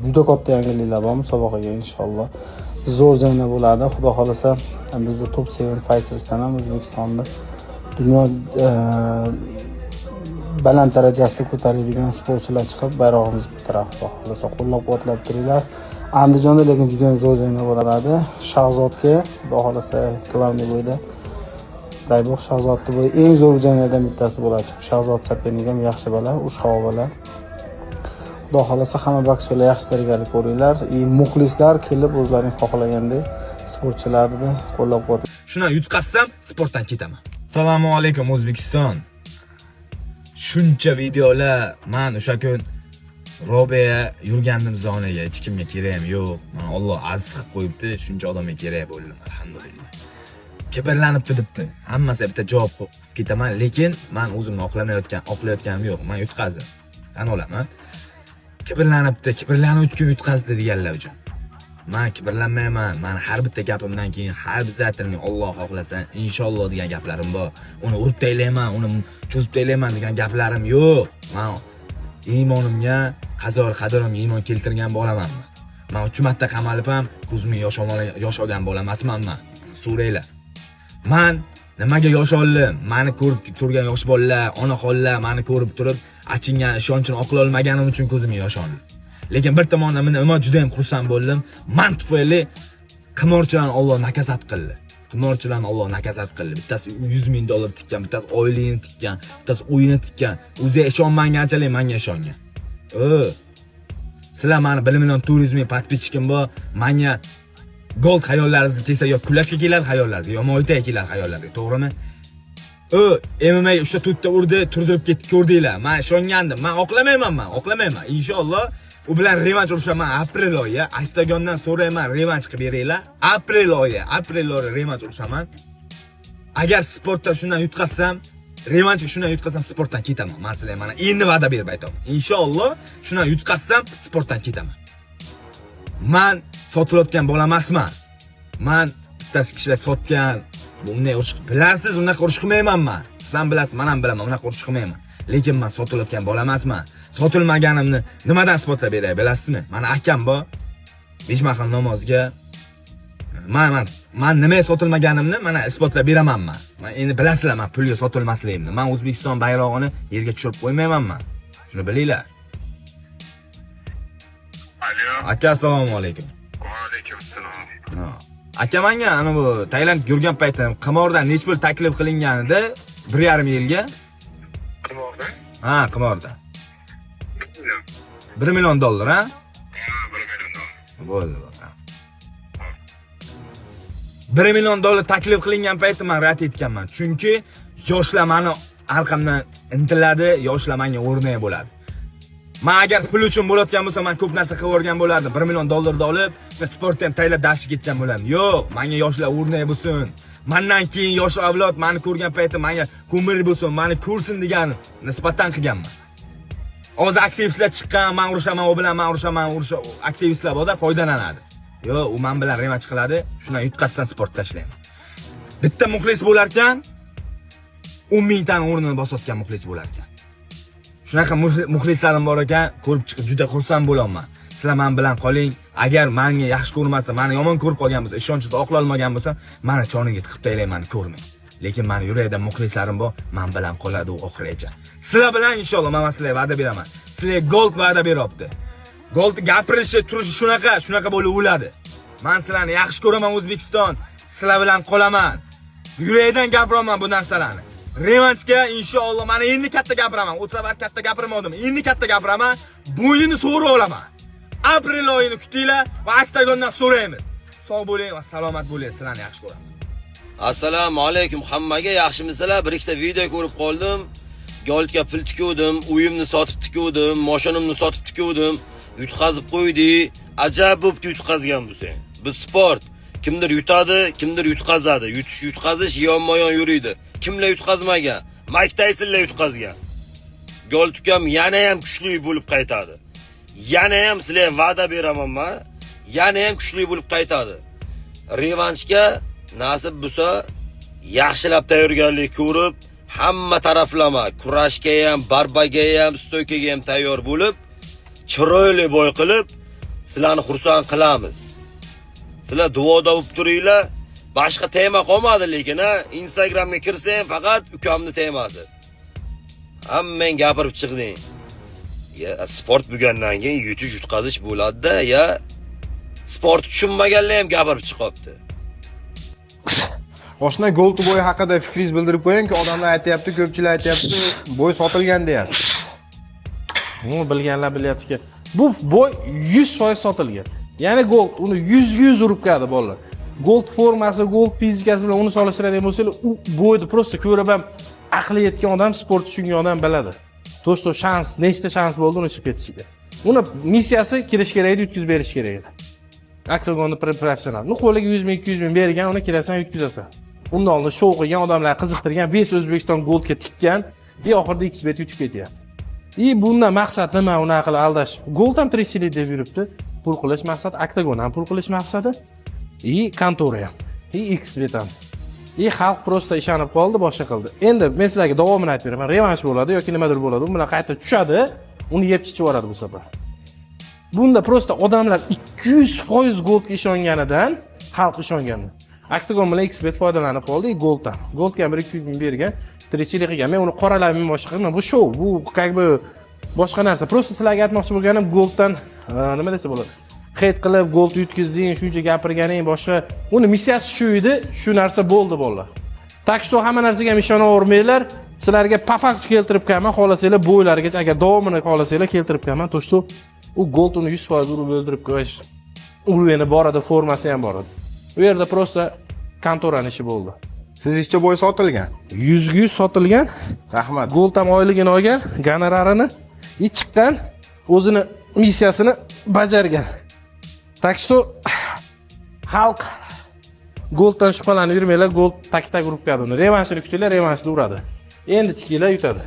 Juda katta yangiliklar bor musobaqaga inshaalloh. Zo'r janglar bo'ladi. Xudo xolasa bizda Top 7 Fighters'dan ham O'zbekistonda dunyo baland darajasida ko'taradigan sportchilar chiqib, bayrog'imizni ko'taradi. Xudo xolasa qo'llab-quvvatlab turinglar. Andijonda lekin juda ham zo'r janglar bo'ladi. Shahzodga Xudo xolasa Glavniy bo'yda Dayboq Shahzodni bo'yi eng zo'r janglardan bittasi bo'ladi. Shahzod Sapening ham yaxshi bola, ushqoq bola. Xudo xolasa hamma boksyorlar yaxshi tayyorgarlik ko'ringlar. Muxlislar kelib o'zlarining xohlagandek sportchilarni qo'llab-quvvatlaydi. Shuni yutqazsam, sportdan ketaman. Assalomu alaykum O'zbekiston. Shuncha videolar men o'sha kun Robiya yurgandim zonaga, hech kimga kerak ham yo'q. Men Alloh aziz qilib qo'yibdi, shuncha odamga kerak bo'ldim, alhamdulillah. Kibrlanibdi debdi. Hammasi bitta javob qilib ketaman, lekin men o'zimni oqlayotganim yo'q. Men yutqazdim. Tan olaman. Kibrlanibdi, kibrlanuvchi uchun yutqazdi deganlar uchun. Men kibrlanmayman. Men har bitta gapimdan keyin har bizatning Alloh xohlasa, inshaalloh degan gaplarim bor. Uni urib taylayman, uni cho'zib taylayman degan gaplarim yo'q. Men iymonimga, qadrimga iymon keltirgan bolaman. Men 3 marta qamalib ham ko'zimga yosh olgan bola emasman men. So'raylar. Men nimaga yosh oldim? Meni ko'rib turgan yosh bolalar, onaxonlar meni ko'rib turib, achingan ishonchini oqlay olmaganim uchun ko'zimga yosh oldi. Lekin bir tomondan men juda ham xursand bo'ldim. Men tufayli qimorchilarni Alloh nakazat qildi. Qimorchilarni Alloh nakazat qildi. Bittasi $100,000 tikkan, bittasi oyligini tikkan, bittasi uyini tikkan. O'zi ishonmaganchalik menga ishongan. Sizlar meni 1 million turizmga podpischkim bor. Menga Gold xayollaringizni kelsa yo kulashga keladi xayollaringiz, yo moytaga keladi xayollaringiz, to'g'rimi? MMA o'sha to'rtta urdi, turdirib ketdi, ko'rdinglar. Men ishongandim. Men oqlamayman. Inshaalloh u bilan revanch urushaman aprel oyi. Oktagondan so'rayman, revanch qilib beringlar. Aprel oyi revanch urushaman. Agar sportda shundan yutqazsam, revanchga shundan yutqazsam sportdan ketaman. Men sizlarga mana endi va'da berib aytaman. Inshaalloh shundan yutqazsam sportdan ketaman. Men sotilayotgan bola emasman. Men bittasi kishilar sotgan, bunday urush bilarsiz, unaqa urush qilmayman men. Siz ham bilasiz, men ham bilaman, unaqa urush qilmayman. Lekin men sotilayotgan bola emasman. Sotilmaganimni nimadan isbotlab beray, bilasizmi? Meni akam bor. 5 mahal namozga men nimaga sotilmaganimni mana isbotlab beraman men. Men endi bilasizlar, men pulga sotilmasligimni. Men O'zbekiston bayrog'ini yerga tushirib qo'ymayman men. Shuni bilinglar. Aka, assalomu alaykum. Va alaykum assalom. Aka, menga ana bu Tailand yurgan paytim qimordan nech pul taklif qilinganida 1,5 yilga. Qimordan? Ha, qimordan. $1 million, ha? $1 million. Bo'ldi. $1 million taklif qilingan paytda men rad etganman. Chunki yoshlar meni orqamdan intiladi, yoshlar menga o'rnak bo'ladi. Men agar pul uchun bo'layotgan bo'lsa, men ko'p narsa qilib o'rgan bo'lardim. $1 million olib, men sportda ham taylab dashib ketgan bo'lardim. Yo'q, menga yoshlar o'rnak bo'lsin. Mendan keyin yosh avlod meni ko'rgan paytda menga ko'mir bo'lsin, meni ko'rsin degan nisbatan qilganman. Hozir aktivistlar chiqqan, men urushaman, u bilan men urushaman, aktivistlar borda foydalanadi. Yo'q, u men bilan revanch qiladi, shundan yutqazsam sport tashlayman. Bitta muxlis bo'lar ekan, 10,000 tani o'rnini bosayotgan muxlis bo'lar ekan. Shunaqa muxlislarim bor ekan, ko'rib chiqib juda xursand bo'laman. Sizlar men bilan qoling. Agar menga yaxshi ko'rmasa, meni yomon ko'rib qolgan bo'lsa, ishonchsiz oqlay olmagan bo'lsa, meni choniga tiqib taylayman, ko'rmang. Lekin meni yurakda muxlislarim bor, men bilan qoladi u oxirigacha. Sizlar bilan inshaalloh men sizlarga va'da beraman. Sizlarga gold va'da beryapti. Gold gapirishi, turishi shunaqa bo'lib o'ladi. Men sizlarni yaxshi ko'raman O'zbekiston. Sizlar bilan qolaman. Yurakdan gapiraman bu narsalarni. Revanchga inshaalloh men endi katta gapiraman. O'tsabar katta gapirmadim. Endi katta gapiraman. Bo'yinni so'rib olaman. Aprel oyini kutinglar va Oktagondan so'raymiz. Sog' bo'ling va salomat bo'ling. Sizlarni yaxshi ko'raman. Assalomu alaykum hammaga, yaxshimisizlar? Bir ikkita video ko'rib qoldim. Goldga pul tikuvdim, uyimni sotib tikuvdim, mashinamni sotib tikuvdim. Yutqazib qo'ydi. Ajab bo'lib yutqazgan bu sen. Bu sport. Kimdir yutadi, kimdir yutqazadi. Yutqazish yonma-yon yuriydi. Kimlar yutqazmagan? Mike Taysonlar yutqazgan. Goldkam yana ham kuchli bo'lib qaytadi. Yana ham sizlarga va'da beraman men. Yana ham kuchli bo'lib qaytadi. Revanchga nasib bo'lsa, yaxshilab tayyorgarlik ko'rib, hamma taraflama, kurashga ham, barbaga ham, stoykaga ham tayyor bo'lib, chiroyli boy qilib, Sizlarni xursand qilamiz. Sizlar duoda bo'lib turinglar. Boshqa tema qolmadi lekin ha. Instagramga kirsang faqat ukamni temasi. Hammang gapirib chiqding. Ya sport bo'lgandan keyin yutish yutqazish bo'ladi-da, ya sport tushunmaganlar ham gapirib chiqyapti. Oshna Gold Boy haqida fikringizni bildirib qo'ying-ki, odamlar aytayapti, ko'pchilik aytayapti, boy sotilgan deyapti. Bu bilganlar bilyaptiki, bu boy 100% sotilgan. Ya'ni Gold uni 100 urib keldi bolalar. Gold formasi, Gold fizikasi bilan uni solishtiradigan bo'lsangiz, u boyni prosta ko'rib ham aqli yetgan odam, sport tushungan odam biladi. To'shto shans, nechta shans bo'ldi uni chiqib ketishiga. Uni missiyasi kirish kerak edi, yutkazib berish kerak edi. Oktagonni professional. Nu qo'liga 100 ming, 200 ming bergan, uni kirasan, yutkazasan. Undan oldin show qilgan odamlar qiziqtirgan, Bes O'zbekiston Goldga tikkan, oxirida XBet yutib ketyapti. Bundan maqsad nima? Unaqa qilib aldash. Gold ham tirikchilik deb yuribdi. Pul qilish maqsad, Oktagon ham pul qilish maqsadi. Kontora ham. XBet ham. Xalq prosta ishonib qoldi, boshqa qildi. Endi men sizlarga davomini aytib beraman. Revansh bo'ladi yoki nimadir bo'ladi. U bilan qayta tushadi, uni yeb chiqib yuboradi bu safar. Bunda prosta odamlar 200% Goldga ishonganidan, xalq ishongandan. Oktagon bilan XBet foydalanib qoldi Golddan. Goldga 1-2 ming bergan, tirikchilik qilgan. Men uni qoralayman boshqa qilman. Bu show, bu как бы boshqa narsa. Prosta sizlarga aytmoqchi bo'lganim Golddan nima desa bo'ladi? Hate qilib Gold yutkizding, shuncha gapirganing boshqa. Uni missiyasi shu edi, shu narsa bo'ldi bolalar. Tak что hamma narsaga ham ishonavermanglar. Sizlarga po fakt keltirib qo'yaman, xohlasanglar bo'ylargacha agar davomini xohlasanglar keltirib qo'yaman. To что u Gold uni 100% urib o'ldirib qo'yish. Urveni bor edi, formasi ham bor edi. U yerda prosta kontorani ishi bo'ldi. Sizcha boy sotilgan? 100% sotilgan. Rahmat. Gold ham oyligini olgan, gonorarini chiqqan, o'zini missiyasini bajargan. Так что xalq Golddan shubhalanib yurmanglar, Gold tak urib qo'yadi uni. Revanshini kutinglar, revanshni uradi. Endi tikinglar yutadi.